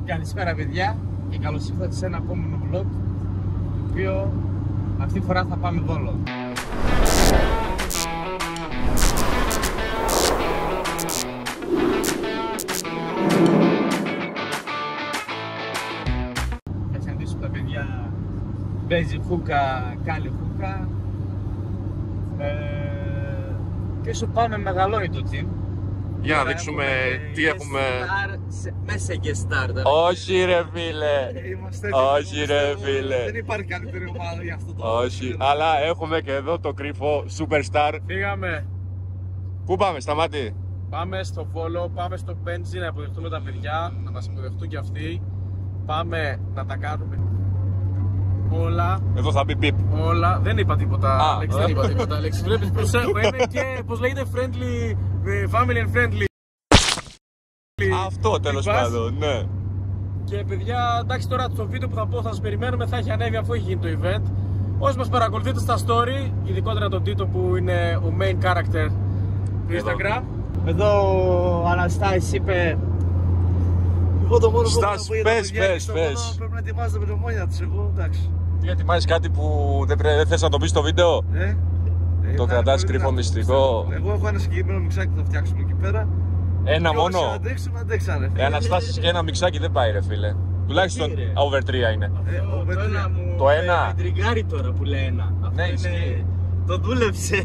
Καλησπέρα παιδιά και καλώς ήρθατε σε ένα επόμενο vlog, το οποίο αυτή τη φορά θα πάμε Βόλο. Θα συναντήσουμε τα παιδιά, παίζει χούκα, κάνει χούκα και όσο πάμε μεγαλώνει το team. Για να δείξουμε τι έχουμε. Μέσα και start. Όχι ρε φίλε. Όχι ρε φίλε. Δεν υπάρχει καλύτερη ομάδα για αυτό το. Όχι, αλλά έχουμε και εδώ το κρυφό Superstar. Πήγαμε. Πού πάμε, Σταμάτη? Πάμε στο Βόλο, πάμε στο Πέντζι να υποδεχτούμε τα παιδιά, να μας υποδεχτούν και αυτοί. Πάμε να τα κάνουμε όλα. Εδώ θα μπει πιπ. Όλα. Δεν είπα τίποτα, Άλεξ, δεν είπα τίποτα, Άλεξ. Βλέπεις προσέχω, είναι και πώς λέγεται friendly, family and friendly. Αυτό τέλος πάντων, ναι. Και παιδιά, εντάξει, τώρα το βίντεο που θα πω θα σας περιμένουμε, θα έχει ανέβει αφού έχει γίνει το event. Όσοι μας παρακολουθείτε στα story, ειδικότερα τον Τίτο που είναι ο main character του Instagram. Εδώ ο Αναστάσης είπε. Εγώ το μόνο Στάς, πες. Πρέπει να ετοιμάζετε με μνημόνια τους, εγώ εντάξει. Τι ετοιμάζεις, κάτι που δεν θες να το πεις στο βίντεο? Το κρατάς κρυφό μυστικό. Εγώ έχω ένα συγκεκριμένο μιξάκι που θα φτιάξουμε εκεί πέρα. Ένα μόνο? Να αντέξουμε, αντέξανε. Αναστάσεις και ένα μιξάκι δεν πάει ρε φίλε. Τουλάχιστον over 3 είναι. Το ένα. Με τριγκάρει τώρα που λέει ένα. Ναι, ισχύει. Το δούλεψε.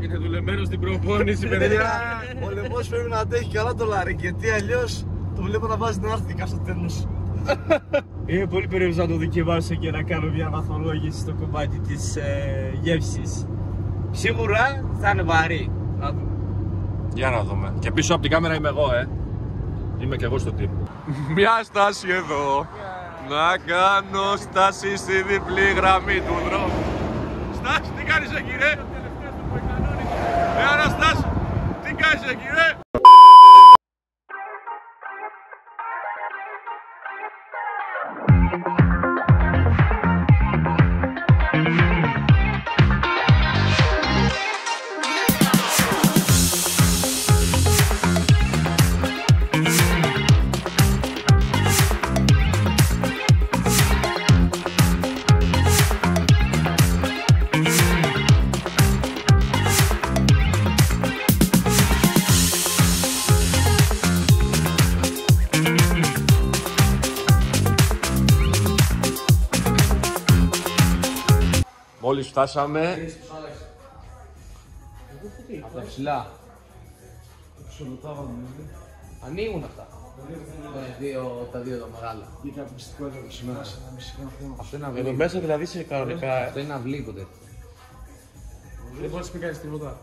Είναι δουλεμένο στην προπόνηση, παιδιά. Ο λαιμός πρέπει να αντέχει καλά το λαρίκι, γιατί αλλιώς το βλέπω να βάζει την άρθικα στο τέλος. Είμαι πολύ περίεργος να το δοκιμάσω και να κάνω μια βαθμολόγηση στο κομμάτι της γεύσης. Σίγουρα θα είναι βαρύ. Για να δούμε. Και πίσω από την κάμερα είμαι εγώ, Είμαι και εγώ στο team. Μια στάση εδώ. Να κάνω στάση στη διπλή γραμμή του δρόμου. Στάση, τι κάνεις εκεί ρε? Αναστάση, τι κάνεις εκεί ρε? Μόλις φτάσαμε. Από τα ψηλά. Ανοίγουν αυτά. Τα δύο τα μεγάλα. Αυτό είναι αυλή. Εδώ μέσα δηλαδή σε κανονικά. Αυτό είναι αυλή ποτέ. Δεν μπορείς να πει κάνεις τίποτα.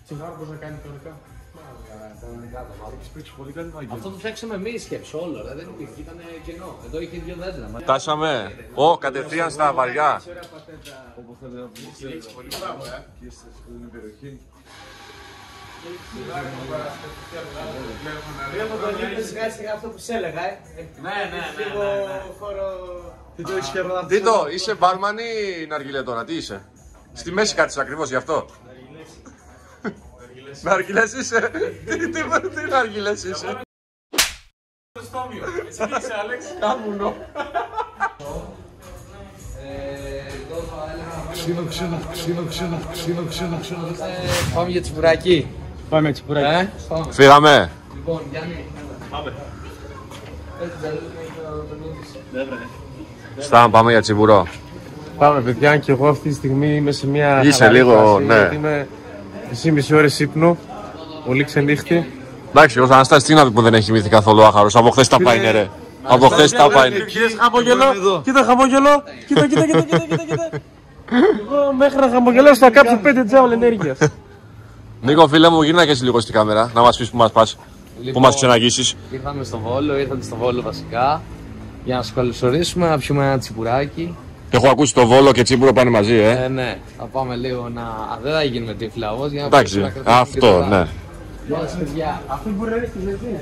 Τσιγάρο πώς να κάνει κανονικά. Αυτό το φτιάξαμε εμείς, σκέψου όλο. Δεν υπήρχε, ήταν κενό. Εδώ είχε δύο δέντρα. Φτάσαμε. Κατευθείαν στα βαριά. Πολύ μπράβο, Βλέπω τον Λίπη σιγά σιγά αυτό που σε έλεγα, Ναι. Τι το έχεις κερδίσει? Τίτο, είσαι μπάρμαν ή ναργιλέ τώρα, τι είσαι? Στη μέση κάτσεις ακριβώς γι' αυτό. Ναργιλές είσαι? Τι ναργιλές είσαι? Εσύ τι είσαι, Άλεξ? Κάμουνο. Ξύνο. Πάμε για τσιπουράκι. Πάμε τσιπουράκι. Φύγαμε. Λοιπόν, Γιάννη. Πάμε. Πάμε για τσιμπουρό. Πάμε παιδιά, και εγώ αυτή τη στιγμή είμαι σε μια Είσαι λίγο, ναι. Γιατί είμαι 3,5 ώρες ύπνο, πολύ ξενύχτη. Εντάξει, ο Αναστάσης τι να πει που δεν έχει κοιμηθεί καθόλου άχαρος. Από χθες τα πάει είναι ρε. Από χθες τα πάει είναι. Χαμογελό, κοίτα χαμογελό, κοίτα. Εγώ μέχρι να χαμογελώσω θα κάψω 5 τζάουλ ενέργειας. Νίκο φίλε μου, γύρνα και εσύ λίγο στην κάμερα, να μας πεις που μας πας, που μας ξεναγήσεις. Ήρθατε στο Βόλο βασικά, για να σας καλωσορίσουμε, να πιούμε ένα τσιπουράκι. Έχω ακούσει το Βόλο και Τσίπουρο πάνε μαζί, Ναι, θα πάμε λίγο να... δεν θα γίνουμε τύφλα όμως, για να εντάξει, αυτό, ναι. Γεια σας παιδιά. Αυτό μπορεί να είναι στη ζευγή.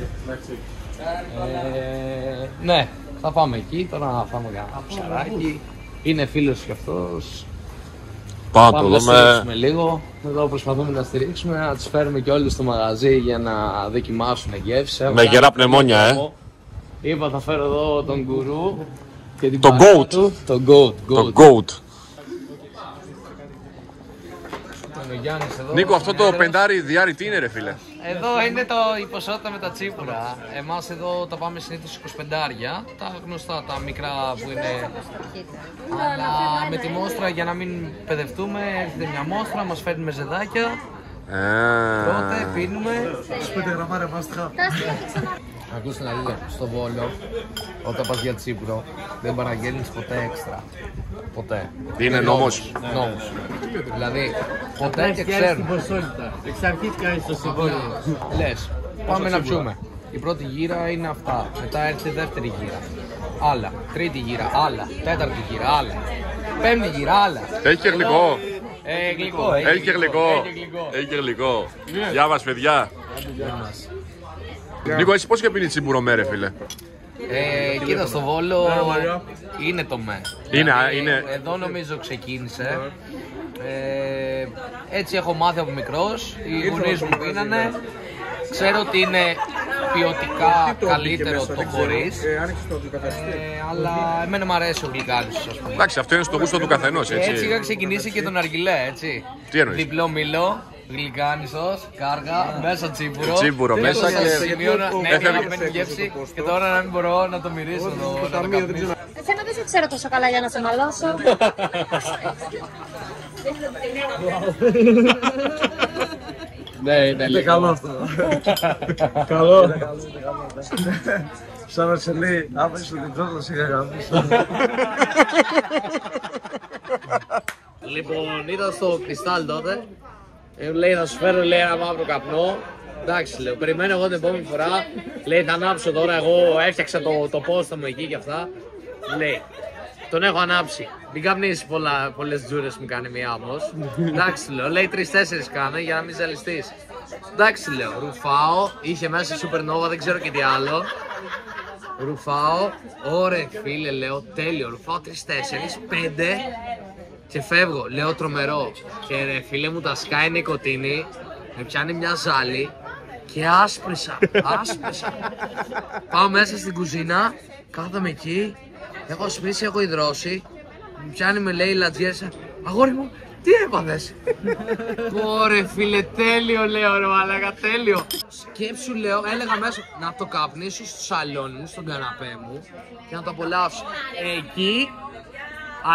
Ναι, θα πάμε εκεί, τώρα να φάμε ένα ψαράκι. Είναι φίλος κι αυτός. Πάμε να στηρίξουμε λίγο. Εδώ προσπαθούμε να στηρίξουμε, να τους φέρουμε και όλους στο μαγαζί για να δοκιμάσουν γεύση. Με γερά πνευμόνια, Είπα θα φέρω εδώ τον γκουρού και την Το παρέα goat. του. Το goat. Το goat. Τον Γιάννης εδώ. Νίκο, αυτό το πεντάρι διάρρη τι είναι ρε φίλε? Εδώ είναι η ποσότητα με τα τσίπουρα. Εμάς εδώ τα πάμε συνήθως 25. Τα γνωστά, τα μικρά που είναι. Αλλά με τη μόστρα για να μην παιδευτούμε, έρχεται μια μόστρα, μας φέρνει με ζεδάκια. Τότε πίνουμε. 5 γραμμάρια μάστιχα. Ακούστε να δείτε, στο Βόλο, όταν πας για τσίπουρο, δεν παραγγέλνεις ποτέ έξτρα. Ποτέ. Είναι νόμος. Νόμος. Δηλαδή, ποτέ και ξέρουν. Εξ αρχής κάνεις το συμβόλαιο. Λες, πάμε να πιούμε. Η πρώτη γύρα είναι αυτά. Μετά έρχεται η δεύτερη γύρα. Άλλα. Τρίτη γύρα. Άλλα. Τέταρτη γύρα. Άλλα. Πέμπτη γύρα. Άλλα. Έχει και γλυκό. Γλυκό. Έχει και γλυκό. Έχει και γλυκό. Γεια μας παιδιά. Νίκο, εσύ πώς και πίνει τσιμπούρο με ρε φίλε? Κοίτα, στο Βόλο είναι το με. Είναι. Εδώ νομίζω ξεκίνησε. Έτσι έχω μάθει από μικρός. Οι γονείς μου πίνανε. Ξέρω ότι είναι ποιοτικά καλύτερο το χωρίς. Αλλά εμένα μου αρέσει ο γλυκάνισος, ας πούμε. Εντάξει, αυτό είναι στο γούστο του καθενός, έτσι. Έτσι είχα ξεκινήσει και τον αργυλέ, έτσι. Τι εννοείς? Διπλό μήλο, γλυκάνισος, κάργα, μέσα τσίπουρο. Τσίπουρο μέσα σε και... σημείο να μένει γεύση και τώρα να μην μπορώ να το μυρίσω, να το καπνίσω. Εσένα δεν σε ξέρω τόσο καλά για να σε μαλώσω. Ναι, είναι λίγο. Καλό αυτό. Καλό. Σαν να σε λέει, άμα είσαι μικρός θα σε είχα γαμίσει. Λοιπόν, ήταν στο Κρυστάλ τότε. Λέει να σου φέρω, λέει, ένα μαύρο καπνό. Εντάξει, λέω, περιμένω εγώ την επόμενη φορά. Λέει, θα ανάψω τώρα, εγώ έφτιαξα το πόστο μου εκεί και αυτά. Λέει, τον έχω ανάψει. Μην καπνίσεις πολλές τζούρες μου κάνει μία όμως. Εντάξει, λέω, λέει 3-4 κάνε για να μην ζαλιστείς. Εντάξει, λέω, ρουφάω, είχε μέσα Supernova, δεν ξέρω και τι άλλο. Ρουφάω, ωραία φίλε, λέω, τέλειο, ρουφάω 3-4, 5 και φεύγω, λέω τρομερό. Και ρε φίλε μου τα σκάει νοικοτήνη, με πιάνει μια ζάλη και άσπρισα. Πάω μέσα στην κουζίνα, κάθομαι εκεί, έχω σπίσει, έχω υδρώσει, μου πιάνει με λέει λατζιές, αγόρι μου, τι έπαθες? Ωρε φίλε, τέλειο λέω ρε μαλάκα, τέλειο. Σκέψου λέω, έλεγα μέσα να το καπνίσω στο σαλόνι μου, στον καναπέ μου και να το απολαύσω. Εκεί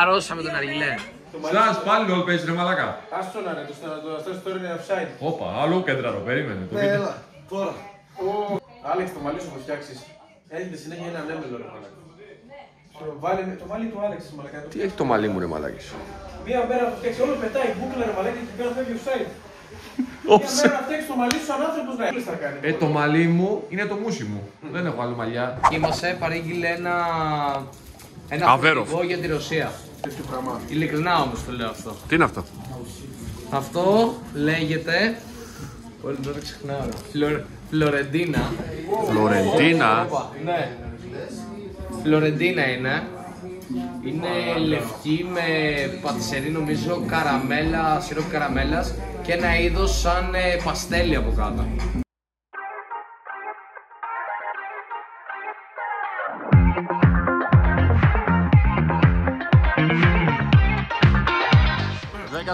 αρρώστησα με τον αργυλέ. Σλάς, πάλι γκολ παίζει ρε μαλάκα. Άστο να είναι, το story είναι offside. Όπα, άλλο κέντραρο, περίμενε. Έλα, τώρα. Άλεξ, το μαλλί σου θα φτιάξεις. Έρχεται συνέχεια ένα ανέμελο ρε μαλάκα. Το μαλλί του Άλεξ μαλάκα. Τι έχει το μαλλί μου ρε μαλάκης? Μία μέρα θα φτιάξει, όλο πετάει μπούκλα ρε μαλάκα και πέρα φεύγει offside. Μία μέρα να φτιάξει το μαλλί σου σαν άνθρωπος να θα κάνει. Το μαλλί μου είναι το μουσι μου. Δεν έχω άλλο μαλλιά. Η Μασέ παρήγγειλε ένα Αβέροφ. φορτηγό για τη Ρωσία. Ειλικρινά όμως το λέω αυτό. Τι είναι αυτό? Αυτό λέγεται. Όλη την ώρα ξεχνάω. Φλωρεντίνα. Φλωρεντίνα. Ναι. Φλωρεντίνα είναι. Είναι λευκή με πατησερί νομίζω, καραμέλα, σιρόπι καραμέλας και ένα είδος σαν παστέλι από κάτω.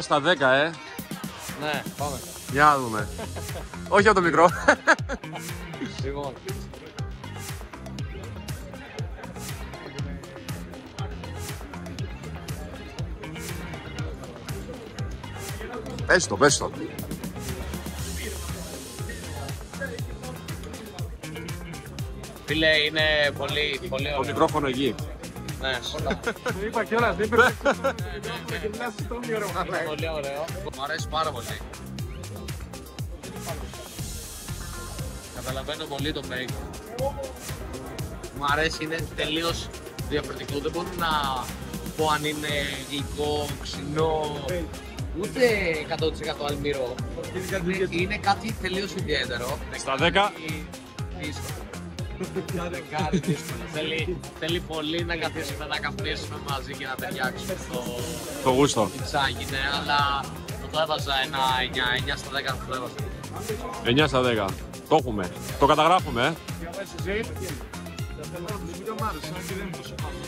Στα 10, Ναι, πάμε. Για να δούμε. Όχι από το μικρό. Λοιπόν. Πες το. Φίλε, είναι πολύ Το ωραίο. μικρόφωνο εκεί. Ναι, σωστά. Είπα κιόλας, δεν πρέπει Πολύ ωραίο. Μου αρέσει πάρα πολύ. Καταλαβαίνω πολύ το make. Μου αρέσει, είναι τελείως διαφορετικό. Δεν μπορώ να πω αν είναι γλυκό, ξινό, ούτε 100% αλμυρό. Είναι κάτι τελείως ιδιαίτερο. Στα 10. Δύσκολο. Θέλει πολύ να καθίσουμε να καπνίσουμε μαζί και να ταιριάξουμε Το γούστο. πιτσάκι, ναι, αλλά το έβαζα ένα 9 στα 10 το έβαζα. 9 στα 10. Το έχουμε. Το καταγράφουμε, Το βιβλίο μ' άρεσε, αν και δεν είναι τόσο πάνω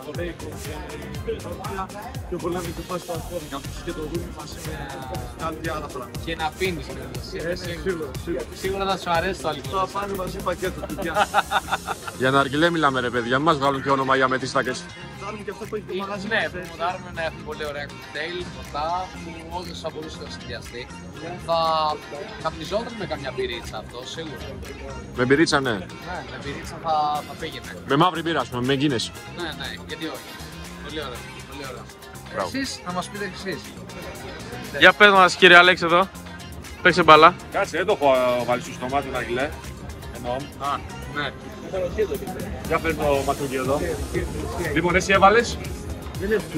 το Λέικο πιο πολύ να μην κουπάς το αγχώδη, καθώς και το δούμε μαζί με κάτι άλλα πράγματα. Και να πίνεις. Σίγουρα θα σου αρέσει το αλκοόλ. Το πάνε μαζί πακέτο, παιδιά. Για ναρκιλέ μιλάμε ρε παιδιά, μας βγάλουν και όνομα για μετίστακες. Δάρουμε και αυτό που έχει το μαγαζί. Ναι, προμοτάρουμε να έχουμε πολύ ωραία κοκτέιλ, ποτά που όντως θα μπορούσε να συνδυαστεί. Θα καπνιζόταν με καμιά μπυρίτσα αυτό, σίγουρα. Με μπυρίτσα, ναι. Ναι, με μπυρίτσα θα πήγαινε. Με μαύρη μπύρα, ας πούμε, με Guinness. Ναι, ναι, γιατί όχι. Πολύ ωραία, πολύ ωραία. Μπράβο. Εσείς, να μας πείτε εσείς. Για πες μας κύριε Αλέξη εδώ. Παίξε μπάλα. Κάτσε, δεν το έχω βάλει στο στόμα του ναρκιλέ. Εννοώ. Α, ναι. Για φέρνει το ματσούκι εδώ. Λοιπόν, εσύ έβαλες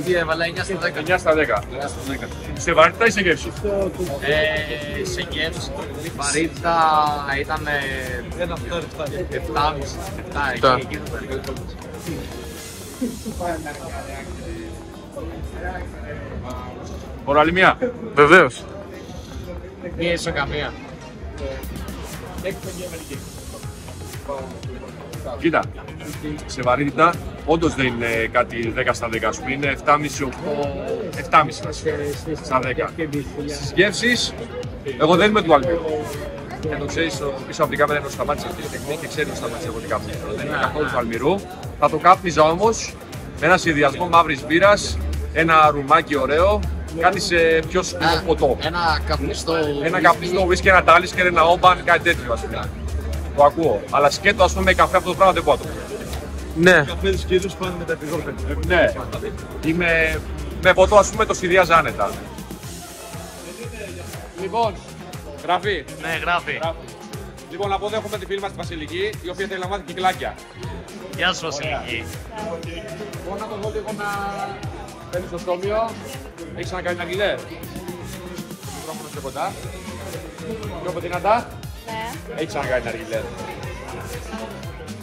Τι έβαλα, 9 στα 10. 9 στα 10. Σε βαρύτητα ή σε γεύση? Σε γεύση, η βαρύτητα ήταν 7,5. Εκεί. Μπορώ άλλη μία? Βεβαίως. Μία ισοκαμία. Κοίτα, σε βαρύτητα όντως δεν είναι κάτι 10 στα 10, ας πούμε, είναι 7,5-8, 7,5 στα 10. Στις γεύσεις, εγώ δεν είμαι του αλμύρου. Και το ξέρεις, πίσω από την κάμερα είναι ο Σταμάτης αυτή τη τεχνική και ξέρει ο Σταμάτης εγώ τι κάπνιζα. Δεν είναι καθόλου του αλμυρού. Θα το κάπνιζα όμως με ένα συνδυασμό μαύρης μπύρας, ένα ρουμάκι ωραίο, κάτι σε πιο σκούρο ποτό. Ένα καπνιστό ουίσκι, ένα τάλισκερ, ένα όμπαν, κάτι τέτοιο ας πούμε. Το ακούω. Αλλά σκέτο ας πούμε με καφέ αυτό το πράγμα δεν μπορώ να το πω. Ναι. Καφέδες κυρίως πάνε με τα επιδόρπια. Ναι. Με ποτό ας πούμε το συνδυάζω άνετα. Λοιπόν, γράφει. Ναι, γράφει. Λοιπόν, από εδώ έχουμε τη φίλη μας τη Βασιλική, η οποία θέλει να μάθει κυκλάκια. Γεια σου Βασιλική. Μπορώ να το δω λίγο να παίρνει στο στόμιο. Έχεις ξανακάνει ναρκιλέ? Το μικρόφωνο πιο κοντά. Πιο από δυνατά. Ναι. Έχεις ξανακάνει ναρκιλέ.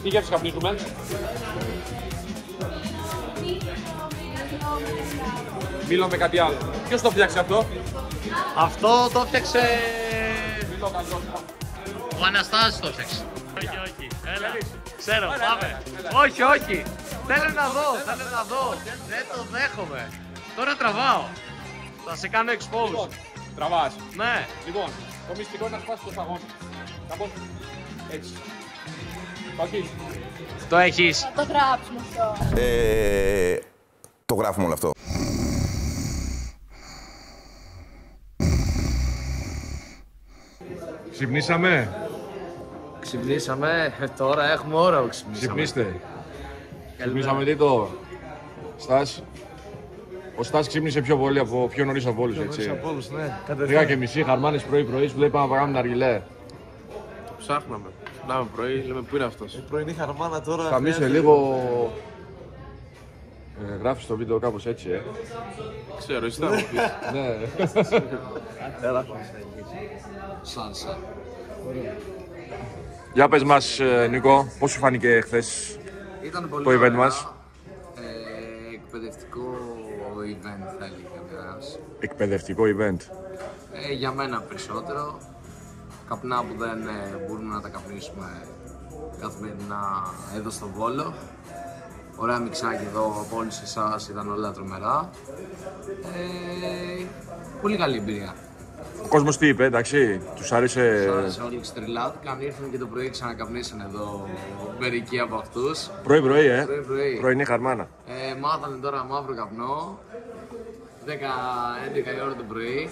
Τι γεύση καπνίζουμε? Μήλο με κάτι άλλο. Ποιος το φτιάξει αυτό? Αυτό το φτιάξε. Μήλο καλό. Ο Αναστάσης το φτιάξε. Όχι, έλα. Ξέρω, πάμε. Όχι. Θέλω να δω. Δεν το δέχομαι. Τώρα τραβάω. Θα σε κάνω expose. Τραβάς. Ναι. Λοιπόν, το μυστικό είναι να σπάσεις το σταγόνι. Κάπως έτσι. Όχι. Το έχεις. Θα το γράψουμε αυτό. Το γράφουμε όλο αυτό. Ξυπνήσαμε. Τώρα έχουμε ώρα που ξυπνήσαμε. Ξυπνήστε. Ξυπνήσαμε τι το. Στάς. Ο Στάς ξύπνησε πιο νωρίς από όλους, έτσι. Από όλους, ναι. 3:30, χαρμάνες πρωί-πρωί, σου λέει πάμε να παγάμε ναργιλέ. Ψάχναμε. Ψάχναμε πρωί, λέμε πού είναι αυτός. Πρωινή χαρμάνα τώρα. Χαμίσε λίγο. Γράφεις το βίντεο κάπως έτσι, Ξέρω, εσύ θα μου πεις. Ναι. Σάλσα. Για πες μας, Νίκο, πώς σου φάνηκε χθες Ήταν πολύ το event ωραία. μας? Εκπαιδευτικό event θα έλεγε κανένας. Εκπαιδευτικό event. Για μένα περισσότερο. Καπνά που δεν μπορούμε να τα καπνίσουμε καθημερινά εδώ στο Βόλο. Ωραία μιξάκι εδώ από όλους εσάς, ήταν όλα τρομερά. Πολύ καλή εμπειρία. Ο κόσμος τι είπε, εντάξει, τους άρεσε? Άρεσε όλοι ξετρελάθηκαν, ήρθαν και το πρωί ξανακαπνίσαν εδώ μερικοί από αυτούς. Πρωί-πρωί, Πρωί-πρωί. Πρωινή χαρμάνα. Μάθανε τώρα μαύρο καπνό, 10-11 η ώρα το πρωί.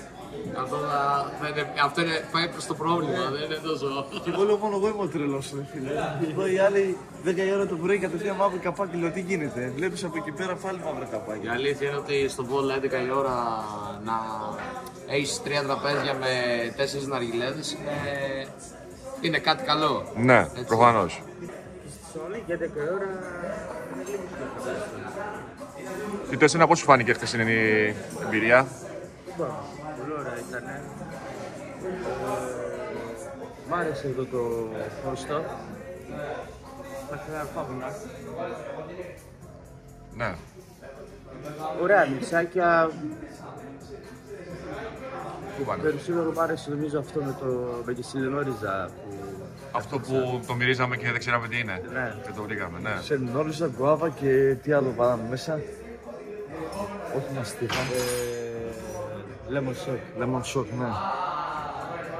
Αυτό είναι, πάει προς το πρόβλημα, δεν είναι τόσο... Και εγώ λέω μόνο εγώ είμαι ο τρελός, φίλε. Εδώ οι άλλοι 10 η ώρα το πρωί κατευθείαν μαύρο καπάκι, λέω τι γίνεται. Βλέπεις από εκεί πέρα πάλι μαύρο καπάκι. Η αλήθεια είναι ότι στο Βόλο 11 η ώρα να έχεις 3 τραπέζια με 4 ναργιλέδες είναι κάτι καλό. Ναι, Έτσι. προφανώς. Για 10 ώρα Τι το εσένα πώς σου φάνηκε χθεσινή εμπειρία? πολύ ωραία ήταν. Μ' άρεσε εδώ το χωριστό. Θα ξαναρφάμε. Ναι. Ωραία μισάκια. Πού πάνε? Περισσότερο μ' άρεσε νομίζω αυτό με τη Σιλενόριζα που Αυτό που το μυρίζαμε και δεν ξέραμε τι είναι. Ναι. Και το βρήκαμε, ναι. Σερνόριζα, γκουάβα και τι άλλο βάλαμε μέσα. Όχι μαστίχα. Lemon shock, ναι.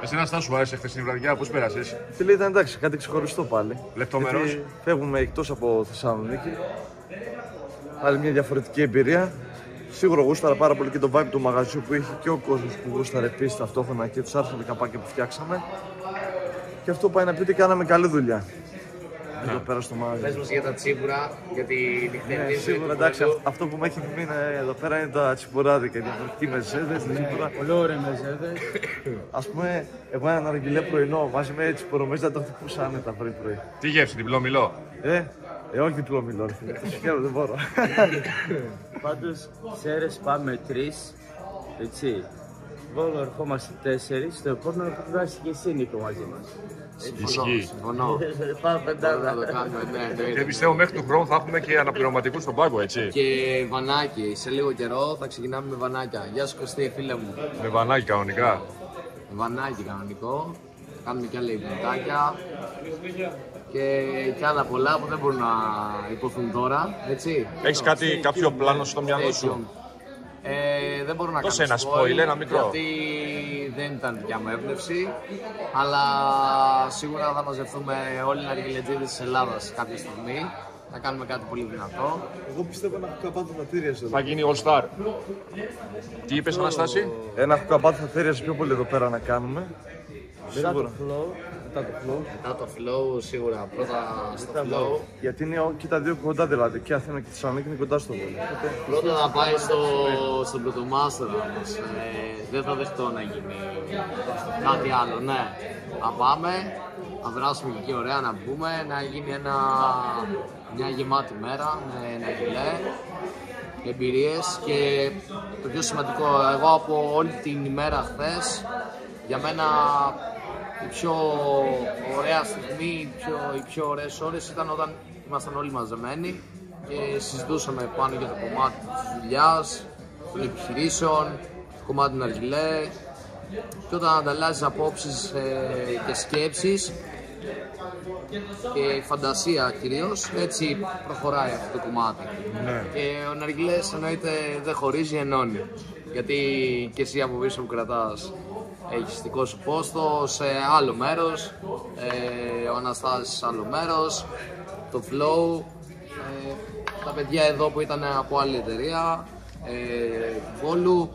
Εσένα Στάσου, σου άρεσε χθες την βραδιά, πώς πέρασες? Φίλε, ήταν εντάξει, κάτι ξεχωριστό πάλι. Λεπτομερώς. Γιατί φεύγουμε εκτός από Θεσσαλονίκη. Πάλι μια διαφορετική εμπειρία. Σίγουρα γούσταρα πάρα πολύ και το vibe του μαγαζιού που είχε και ο κόσμος που γούσταρε επίσης ταυτόχρονα και τους άρθρων καπάκια που φτιάξαμε. Και αυτό πάει να πει ότι κάναμε καλή δουλειά. Εδώ πέρα στο μαγαζί. Πες μας για τα τσίπουρα, για τη νυχτερινή Ναι, σίγουρα εντάξει, αυτό που με έχει μείνει εδώ πέρα είναι τα τσιπουράδικα, διαφορετικοί μεζέδες, τσίπουρα. Πολύ ωραία μεζέδες. Ας πούμε, εγώ ένα αργυλέ πρωινό μαζί με τσιπουρομέζα το χτυπούσα άνετα πρωί. Τι γεύση, διπλό μιλό? Όχι διπλό μιλό, δεν μπορώ. Πάντως, ξέρεις, πάμε 3, έτσι. Βόλο ερχόμαστε 4, στο επόμενο που βγάζει και εσύ Νίκο μαζί μας. Ισχύει. Συμφωνώ. Πάμε Να πεντάδα. το κάνουμε, ναι. Και πιστεύω μέχρι του χρόνου θα έχουμε και αναπληρωματικούς στον πάγκο, έτσι. Και βανάκι, σε λίγο καιρό θα ξεκινάμε με βανάκια. Γεια σου Κωστή, φίλε μου. Με βανάκι κανονικά. Βανάκι κανονικό. Κάνουμε και άλλα υπνοτάκια. Και άλλα πολλά που δεν μπορούν να υποθούν τώρα, έτσι. Έχεις κάποιο πλάνο στο μυαλό σου? Δεν μπορώ να Δώσε κάνω ένα spoil, ένα μικρό. γιατί δεν ήταν δικιά μου έμπνευση, αλλά σίγουρα θα μαζευτούμε όλοι οι αργυλετζίδες της Ελλάδας κάποια στιγμή. Θα κάνουμε κάτι πολύ δυνατό. Εγώ πιστεύω ένα κουκαπάτι θα τύριαζε. Θα γίνει All Star. Τι είπες, Αναστάση? Ένα κουκαπάτι θα τύριαζε πιο πολύ εδώ πέρα να κάνουμε. Μετά το Σίγουρα. flow. Μετά το flow, σίγουρα πρώτα στο flow. Γιατί είναι και τα δύο κοντά δηλαδή. Και Αθήνα και Θεσσαλονίκη είναι κοντά στο Βόλο. Πρώτα θα πάει στον πρωτομάστερα όμως. Δεν θα δεχτώ να γίνει κάτι άλλο, ναι. Θα πάμε, θα βράσουμε και εκεί ωραία να βγούμε, να γίνει μια γεμάτη μέρα με ένα γυλέ, εμπειρίες και το πιο σημαντικό, εγώ από όλη την ημέρα χθες, για μένα η πιο ωραία στιγμή, οι πιο ωραίες ώρες ήταν όταν ήμασταν όλοι μαζεμένοι και συζητούσαμε πάνω για το κομμάτι της δουλειάς, των επιχειρήσεων, το κομμάτι του ναργιλέ και όταν ανταλλάσσεις απόψεις και σκέψεις και φαντασία κυρίως, έτσι προχωράει αυτό το κομμάτι. Ναι. Και ο ναργιλές εννοείται δεν χωρίζει, ενώνει. Γιατί και εσύ από πίσω που κρατάς έχεις δικό σου πόστο σε άλλο μέρος, ο Αναστάσης σε άλλο μέρος, το flow, τα παιδιά εδώ που ήταν από άλλη εταιρεία, Βόλου.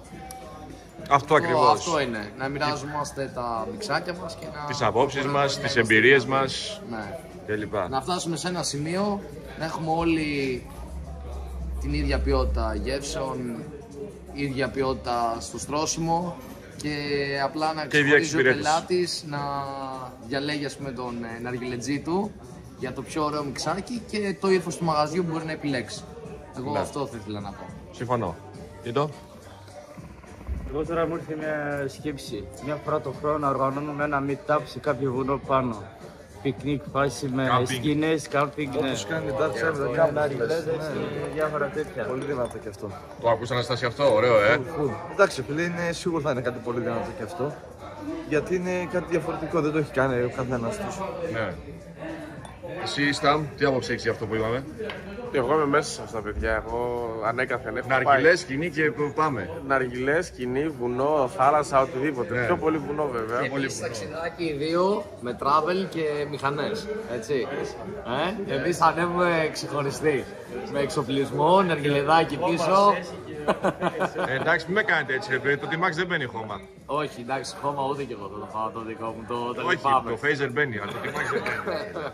Αυτό ακριβώς. Αυτό είναι, να μοιράζομαστε τα μιξάκια μας και να... Τις απόψεις μας, τις εμπειρίες μας Ναι. κλπ. Να φτάσουμε σε ένα σημείο, να έχουμε όλοι την ίδια ποιότητα γεύσεων, ίδια ποιότητα στο στρώσιμο και απλά να ξεχωρίζει ο πελάτης να διαλέγει ας πούμε τον ναργιλετζή του για το πιο ωραίο μιξάκι και το ύφος του μαγαζιού που μπορεί να επιλέξει. Εγώ αυτό θα ήθελα να πω. Συμφωνώ. Τίτο. Εγώ τώρα μου ήρθε μια σκέψη. Μια φορά το χρόνο οργανώνουμε ένα meet-up σε κάποιο βουνό πάνω. Πικνίκ, φάση με σκηνές, κάμπινγκ. Όπως κάνει η Dark Side, δεν κάνει διάφορα τέτοια. πολύ δυνατό και αυτό. Το ακούς, Αναστάση, αυτό, ωραίο, Εντάξει, φίλε, σίγουρα θα είναι κάτι πολύ δυνατό και αυτό. Γιατί είναι κάτι διαφορετικό, δεν το έχει κάνει ο καθένας τους. Ναι. Εσύ, Σταμ, τι άποψη έχεις για αυτό που είπαμε? Εγώ είμαι μέσα σε αυτά, παιδιά. Εγώ ανέκαθεν έχω Ναργιλές, σκηνή και πάμε. Ναργιλές, σκηνή, βουνό, θάλασσα, οτιδήποτε. Ναι. Πιο πολύ βουνό, βέβαια. Εμείς ταξιδάκι οι δύο με travel και μηχανές, έτσι. Εμείς θα ανέβουμε ξεχωριστοί. Με εξοπλισμό, ναργιλεδάκι πίσω. Εντάξει, μην με κάνετε έτσι, ρε παιδί, το T-Max δεν μπαίνει χώμα. Όχι, εντάξει, χώμα ούτε κι εγώ θα το φάω το δικό μου, το Όχι, λυπάμαι. το Phaser μπαίνει, αλλά το T-Max δεν μπαίνει.